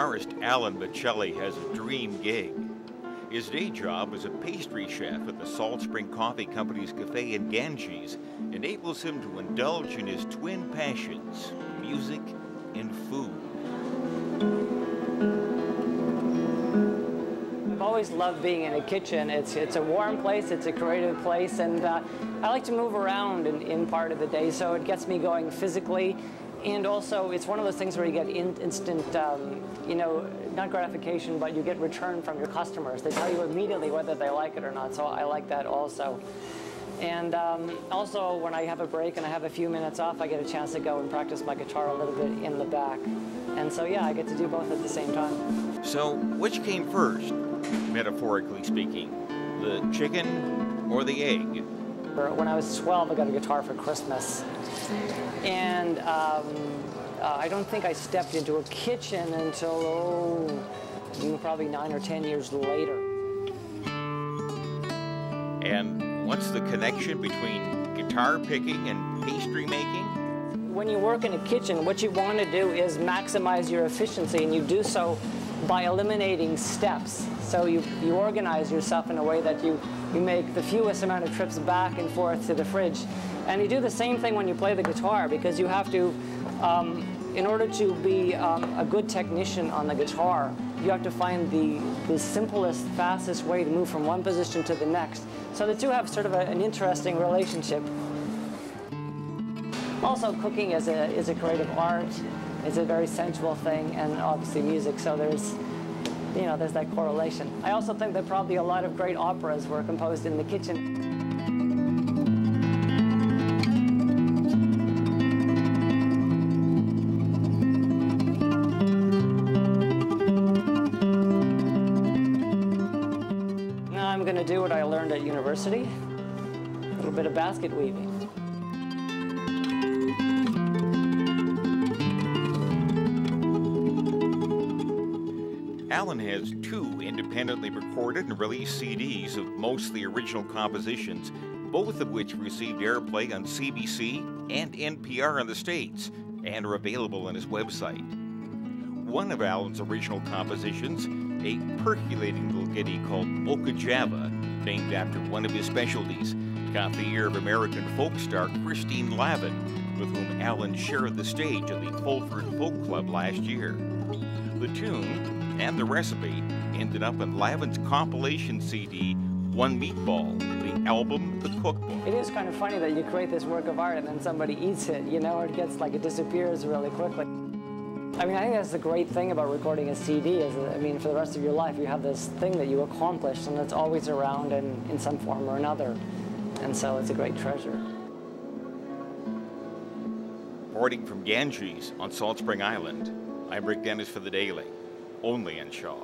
guitarist Alan Maceli has a dream gig. His day job as a pastry chef at the Saltspring Coffee Company's cafe in Ganges enables him to indulge in his twin passions, music and food. I've always loved being in a kitchen. It's a warm place, it's a creative place, and I like to move around in part of the day, so it gets me going physically. And also, it's one of those things where you get instant, not gratification, but you get return from your customers. They tell you immediately whether they like it or not, so I like that also. And also, when I have a break and I have a few minutes off, I get a chance to go and practice my guitar a little bit in the back. And so, yeah, I get to do both at the same time. So, which came first, metaphorically speaking, the chicken or the egg? When I was 12, I got a guitar for Christmas. And I don't think I stepped into a kitchen until, probably 9 or 10 years later. And what's the connection between guitar picking and pastry making? When you work in a kitchen, what you want to do is maximize your efficiency, and you do so by eliminating steps. So you organize yourself in a way that you make the fewest amount of trips back and forth to the fridge. And you do the same thing when you play the guitar, because you have to, in order to be a good technician on the guitar, you have to find the simplest, fastest way to move from one position to the next. So the two have sort of an interesting relationship. Also, cooking is a creative art. It's a very sensual thing, and obviously music, so there's that correlation. I also think that probably a lot of great operas were composed in the kitchen. Now I'm going to do what I learned at university, a little bit of basket weaving. Alan has 2 independently recorded and released CDs of mostly original compositions, both of which received airplay on CBC and NPR in the States and are available on his website. One of Alan's original compositions, a percolating little ditty called Okajava, named after one of his specialties, caught the ear of American folk star Christine Lavin, with whom Alan shared the stage at the Fulford Folk Club last year. The tune and the recipe ended up in Lavin's compilation CD, One Meatball, the album, the cookbook. It is kind of funny that you create this work of art and then somebody eats it, it disappears really quickly. I think that's the great thing about recording a CD is, for the rest of your life, you have this thing that you accomplished and it's always around in some form or another. And so it's a great treasure. Reporting from Ganges on Salt Spring Island, I'm Rick Dennis for The Daily, only in Shaw.